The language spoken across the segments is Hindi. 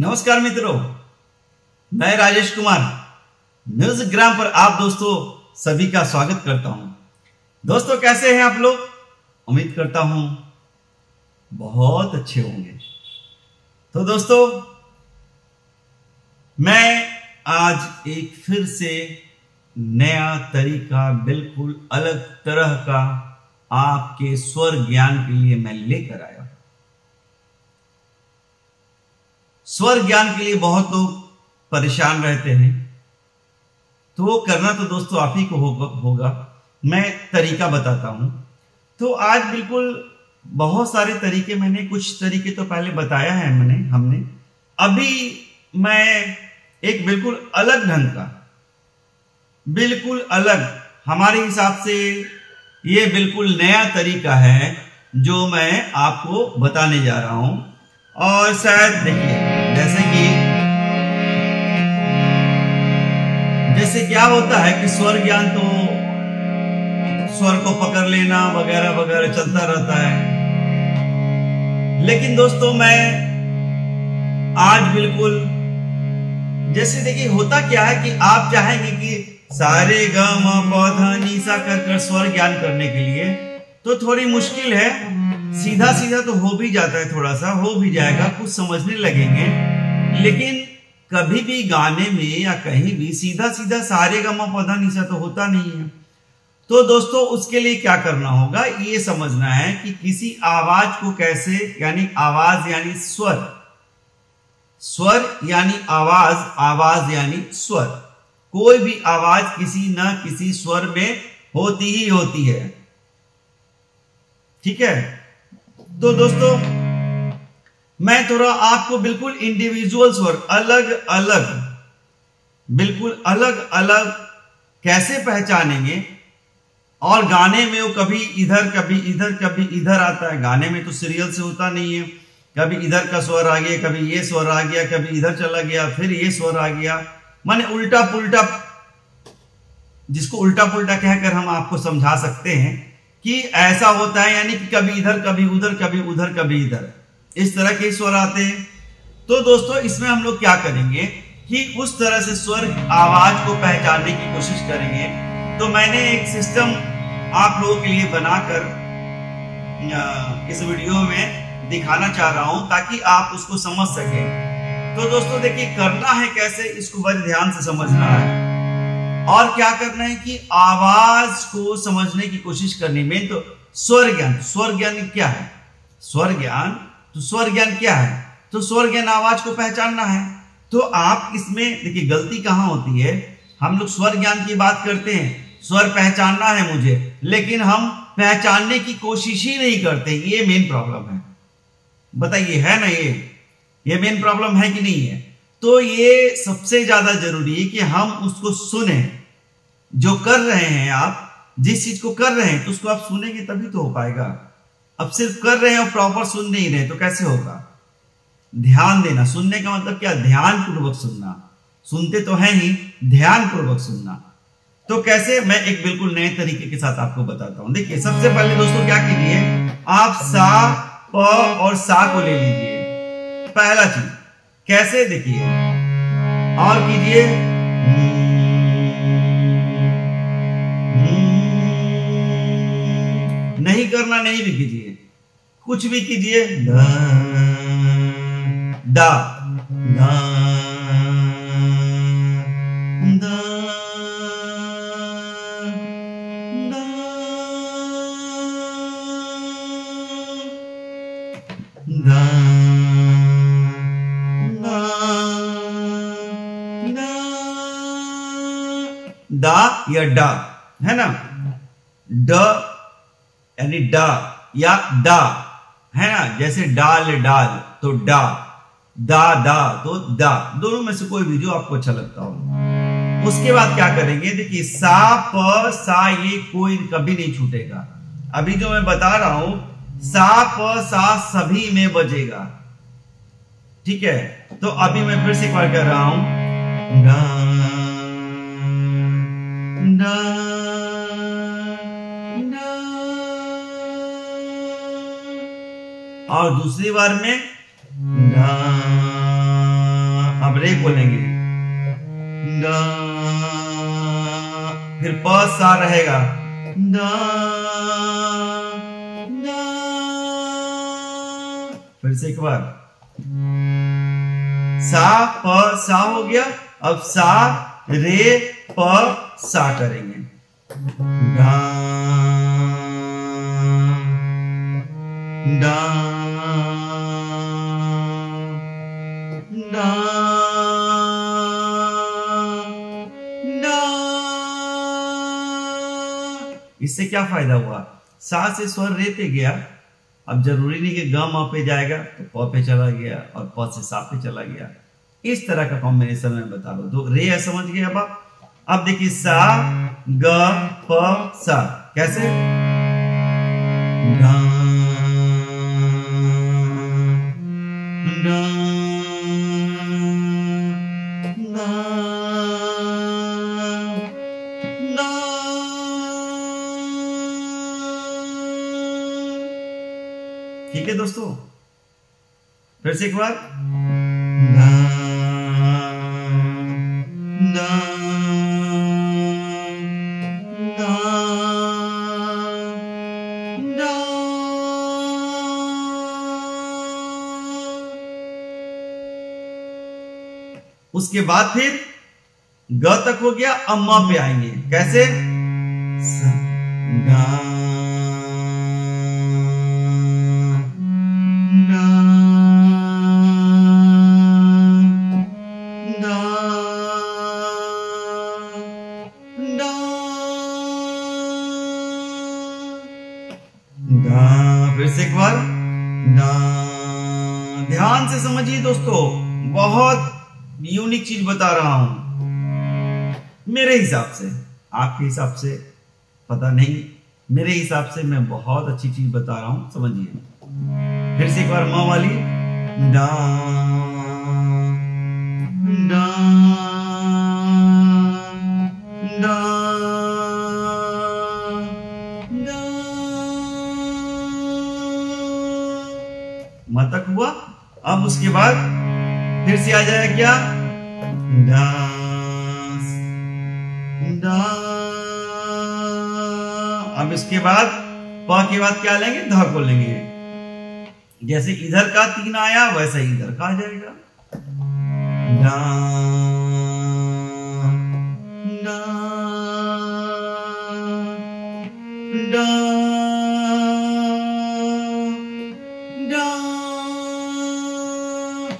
नमस्कार मित्रों, मैं राजेश कुमार म्यूजिक ग्राम पर आप दोस्तों सभी का स्वागत करता हूं। दोस्तों कैसे हैं आप लोग? उम्मीद करता हूं बहुत अच्छे होंगे। तो दोस्तों मैं आज एक फिर से नया तरीका, बिल्कुल अलग तरह का आपके स्वर ज्ञान के लिए मैं लेकर आया। स्वर ज्ञान के लिए बहुत लोग परेशान रहते हैं, तो वो करना तो दोस्तों आप ही को होगा। मैं तरीका बताता हूं। तो आज बिल्कुल बहुत सारे तरीके, मैंने कुछ तरीके तो पहले बताया है हमने। अभी मैं एक बिल्कुल अलग ढंग का, बिल्कुल अलग, हमारे हिसाब से ये बिल्कुल नया तरीका है जो मैं आपको बताने जा रहा हूं। और शायद देखिए, जैसे क्या होता है कि स्वर ज्ञान तो स्वर को पकड़ लेना वगैरह वगैरह चलता रहता है, लेकिन दोस्तों मैं आज बिल्कुल, जैसे देखिए होता क्या है कि आप चाहेंगे कि सारे ग म प ध नि सा कर स्वर ज्ञान करने के लिए तो थोड़ी मुश्किल है। सीधा सीधा तो हो भी जाता है, थोड़ा सा हो भी जाएगा, कुछ समझने लगेंगे, लेकिन कभी भी गाने में या कहीं भी सीधा सीधा सारे ग म प ध नि सा तो होता नहीं है। तो दोस्तों उसके लिए क्या करना होगा, ये समझना है कि किसी आवाज को कैसे, यानी आवाज यानी स्वर, स्वर यानी आवाज, आवाज यानी स्वर, कोई भी आवाज किसी न किसी स्वर में होती ही होती है। ठीक है, तो दोस्तों मैं थोड़ा आपको बिल्कुल इंडिविजुअल स्वर, अलग अलग, बिल्कुल अलग अलग कैसे पहचानेंगे। और गाने में वो कभी इधर कभी इधर कभी इधर आता है, गाने में तो सीरियल से होता नहीं है, कभी इधर का स्वर आ गया, कभी ये स्वर आ गया, कभी इधर चला गया, फिर ये स्वर आ गया, माने उल्टा पुल्टा, जिसको उल्टा पुल्टा कहकर हम आपको समझा सकते हैं कि ऐसा होता है, यानी कि कभी इधर कभी उधर, कभी उधर कभी इधर, इस तरह के स्वर आते हैं। तो दोस्तों इसमें हम लोग क्या करेंगे कि उस तरह से स्वर आवाज को पहचानने की कोशिश करेंगे। तो मैंने एक सिस्टम आप लोगों के लिए बनाकर इस वीडियो में दिखाना चाह रहा हूं ताकि आप उसको समझ सकें। तो दोस्तों देखिए करना है कैसे, इसको बड़े ध्यान से समझना है और क्या करना है कि आवाज को समझने की कोशिश करनी में। तो स्वर ज्ञान, स्वर ज्ञान क्या है? स्वर ज्ञान, तो स्वर ज्ञान क्या है? तो स्वर ज्ञान आवाज को पहचानना है। तो आप इसमें देखिए गलती कहां होती है, हम लोग स्वर ज्ञान की बात करते हैं, स्वर पहचानना है मुझे, लेकिन हम पहचानने की कोशिश ही नहीं करते। ये मेन प्रॉब्लम है, बताइए है ना? ये मेन प्रॉब्लम है कि नहीं है? तो ये सबसे ज्यादा जरूरी है कि हम उसको सुने, जो कर रहे हैं आप, जिस चीज को कर रहे हैं तो उसको आप सुनेंगे तभी तो हो पाएगा। अब सिर्फ कर रहे हैं और प्रॉपर सुन नहीं रहे तो कैसे होगा? ध्यान देना, सुनने का मतलब क्या? ध्यान पूर्वक सुनना, सुनते तो हैं ही, ध्यान पूर्वक सुनना। तो कैसे, मैं एक बिल्कुल नए तरीके के साथ आपको बताता हूं। देखिए सबसे पहले दोस्तों क्या कीजिए, आप सा प और सा को ले लीजिए, पहला चीज। कैसे देखिए, और कीजिए नहीं करना, नहीं भी कीजिए, कुछ भी कीजिए, दा दा दा दा दा दा या डा, है ना? ड यानी डा या डा, है ना? जैसे डाल डाल तो डा, दा दा तो दा, दोनों में से कोई भी जो आपको अच्छा लगता हो। उसके बाद क्या करेंगे, देखिए सा प सा, ये कोई कभी नहीं छूटेगा। अभी जो मैं बता रहा हूं सा प सा सभी में बजेगा। ठीक है, तो अभी मैं फिर से एक बार कर रहा हूं, डा डा डा, और दूसरी बार में डा रे बोलेंगे, दा, फिर प सा रहेगा, दा, दा, फिर से एक बार सा प सा हो गया। अब सा रे प सा करेंगे, दा, दा, दा, दा। इससे क्या फायदा हुआ? सा से स्वर रे पे गया, अब जरूरी नहीं कि ग म पे जाएगा तो प पे चला गया और प से सा पे चला गया। इस तरह का कॉम्बिनेशन में बता दो। तो रे समझ गए अब आप। अब देखिए सा ग प सा कैसे, गा, गा, गा, गा। ठीक है दोस्तों, फिर से एक बार, गा, गा, गा, गा। उसके बाद फिर ग तक हो गया, अब म पे आएंगे कैसे, सा, गा, गा, गा, गा, गा। फिर से एक बार, गा। ध्यान से समझिए दोस्तों, बहुत यूनिक चीज बता रहा हूं मेरे हिसाब से। आपके हिसाब से पता नहीं, मेरे हिसाब से मैं बहुत अच्छी चीज बता रहा हूं, समझिए। फिर से एक बार म वाली, डा, डा, डा, डा। म तक हुआ। अब उसके बाद फिर से आ जाएगा क्या, डा, डा। अब इसके बाद प के बाद क्या लेंगे, ध को लेंगे। जैसे इधर का 3 आया वैसे इधर का आ जाएगा, डा, डा, डा, डा।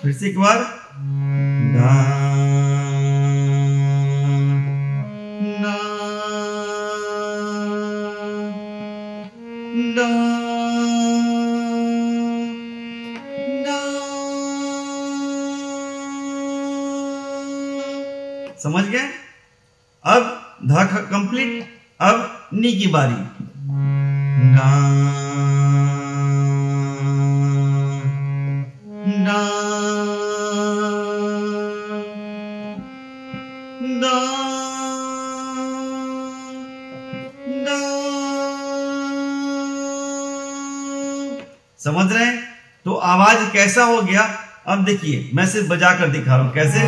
फिर से एक बार, डा, डा, डा, डा। समझ गए? अब ध कंप्लीट। अब नी की बारी, डा, डा, डा, डा। समझ रहे हैं? तो आवाज कैसा हो गया? अब देखिए मैं सिर्फ बजा कर दिखा रहा हूं कैसे।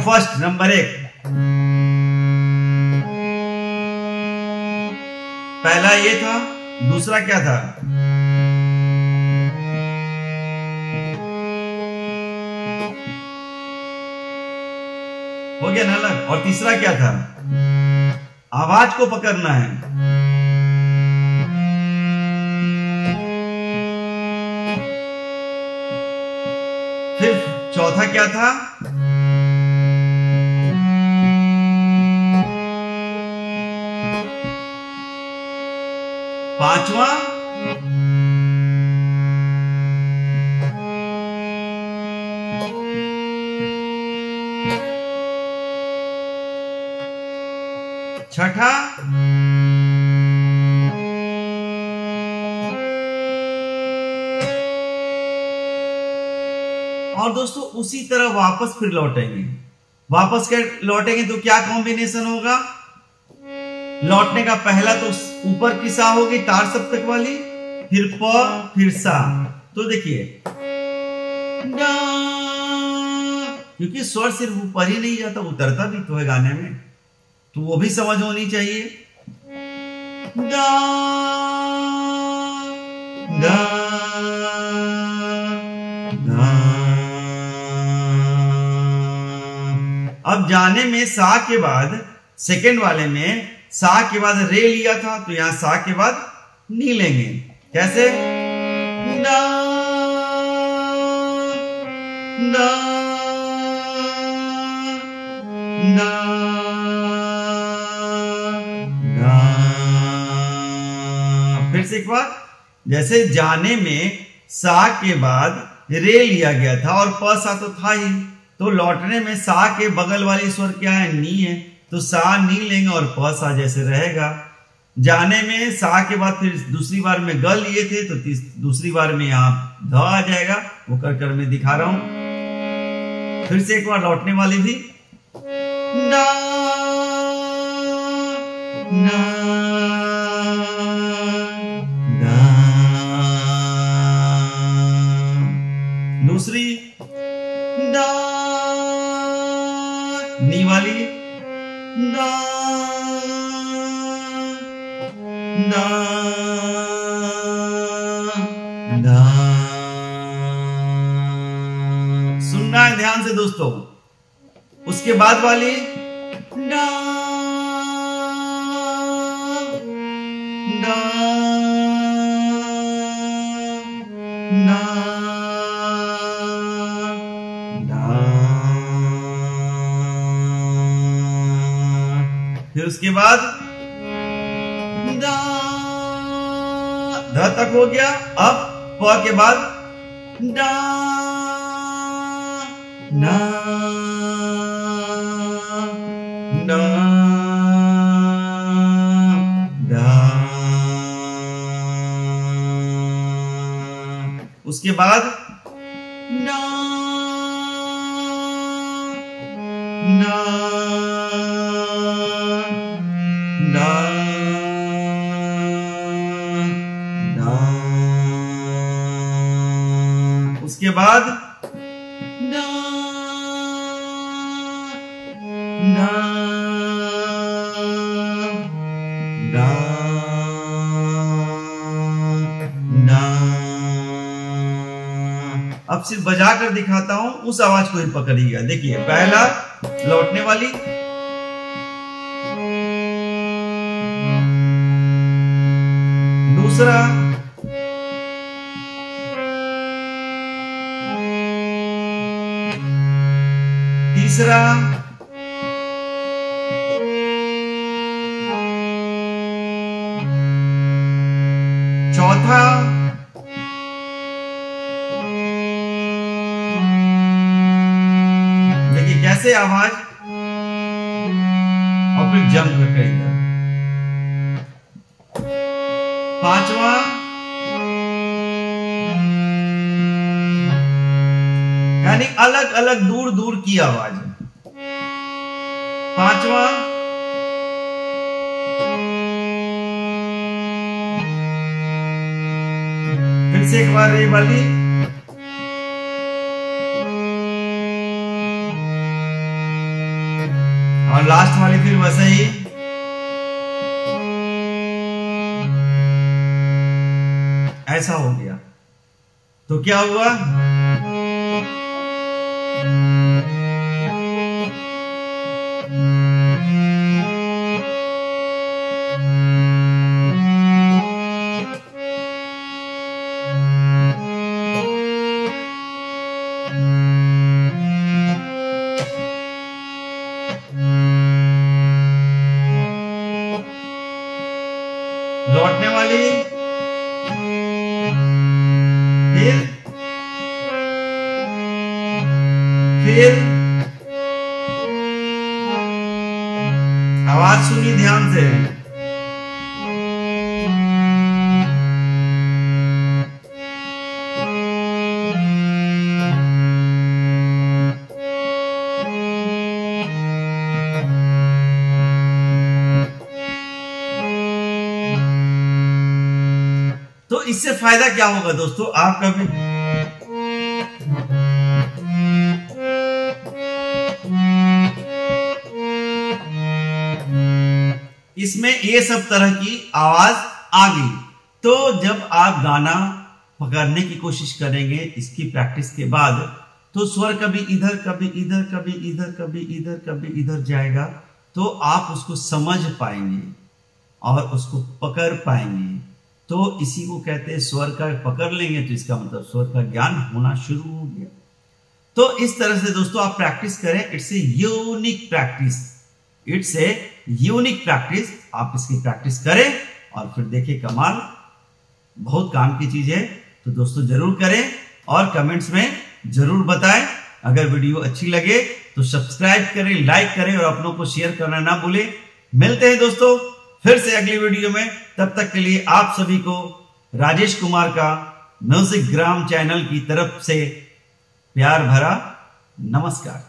फर्स्ट नंबर 1, पहला ये था, दूसरा क्या था, हो गया ना अलग। और तीसरा क्या था, आवाज को पकड़ना है। फिर चौथा क्या था, पांचवा छठा और दोस्तों उसी तरह वापस फिर लौटेंगे। वापस लौटेंगे तो क्या कॉम्बिनेशन होगा, लौटने का पहला तो ऊपर की सा होगी तार सप्तक वाली, फिर प फिर सा। तो देखिए क्योंकि स्वर सिर्फ ऊपर ही नहीं जाता, उतरता भी तो है गाने में, तो वो भी समझ होनी चाहिए। गा गा गा। अब जाने में सा के बाद सेकंड वाले में सा के बाद रे लिया था, तो यहां सा के बाद नी लेंगे। कैसे? ना ना ना ना। फिर से एक बार, जैसे जाने में सा के बाद रे लिया गया था और प सा तो था ही, तो लौटने में सा के बगल वाली स्वर क्या है? नी है, तो सा नी लेंगे और प सा जैसे रहेगा। जाने में सा के बाद फिर दूसरी बार में ग लिए थे, तो दूसरी बार में यहाँ ध आ जाएगा। वो कर मैं दिखा रहा हूं। फिर से एक बार लौटने वाली भी, ना ना ना। दूसरी ना नी वाली, ना ना ना। सुनना है ध्यान से दोस्तों। उसके बाद वाली ना ना ना ना। फिर उसके बाद दा, ध तक हो गया। अब प के बाद डा ना ना दा। उसके बाद ना ना ना ना। उसके बाद ना ना ना ना। अब सिर्फ बजा कर दिखाता हूं, उस आवाज को ही पकड़िएगा। देखिए, पहला लौटने वाली, दूसरा, तीसरा, चौथा, देखिए कैसे आवाज, और फिर जंप करेगा। पांचवा, यानी अलग अलग दूर दूर की आवाज है। पांचवा, फिर से एक बार ये वाली, और लास्ट वाली फिर वैसे ही। ऐसा हो गया तो क्या हुआ? लौटने वाली, फिर आवाज सुनी ध्यान से। तो इससे फायदा क्या होगा दोस्तों? आप कभी इसमें ये सब तरह की आवाज आ गई। तो जब आप गाना पकड़ने की कोशिश करेंगे इसकी प्रैक्टिस के बाद, तो स्वर कभी इधर कभी इधर कभी इधर कभी इधर कभी इधर जाएगा, तो आप उसको समझ पाएंगे और उसको पकड़ पाएंगे। तो इसी को कहते हैं स्वर का पकड़ लेंगे तो इसका मतलब स्वर का ज्ञान होना शुरू हो गया। तो इस तरह से दोस्तों आप प्रैक्टिस करें। It's a unique practice, it's a unique practice. आप इसकी प्रैक्टिस करें और फिर देखिए कमाल, बहुत काम की चीज है। तो दोस्तों जरूर करें और कमेंट्स में जरूर बताएं। अगर वीडियो अच्छी लगे तो सब्सक्राइब करें, लाइक करें और अपनों को शेयर करना ना भूलें। मिलते हैं दोस्तों फिर से अगली वीडियो में। तब तक के लिए आप सभी को राजेश कुमार का म्यूजिक ग्राम चैनल की तरफ से प्यार भरा नमस्कार।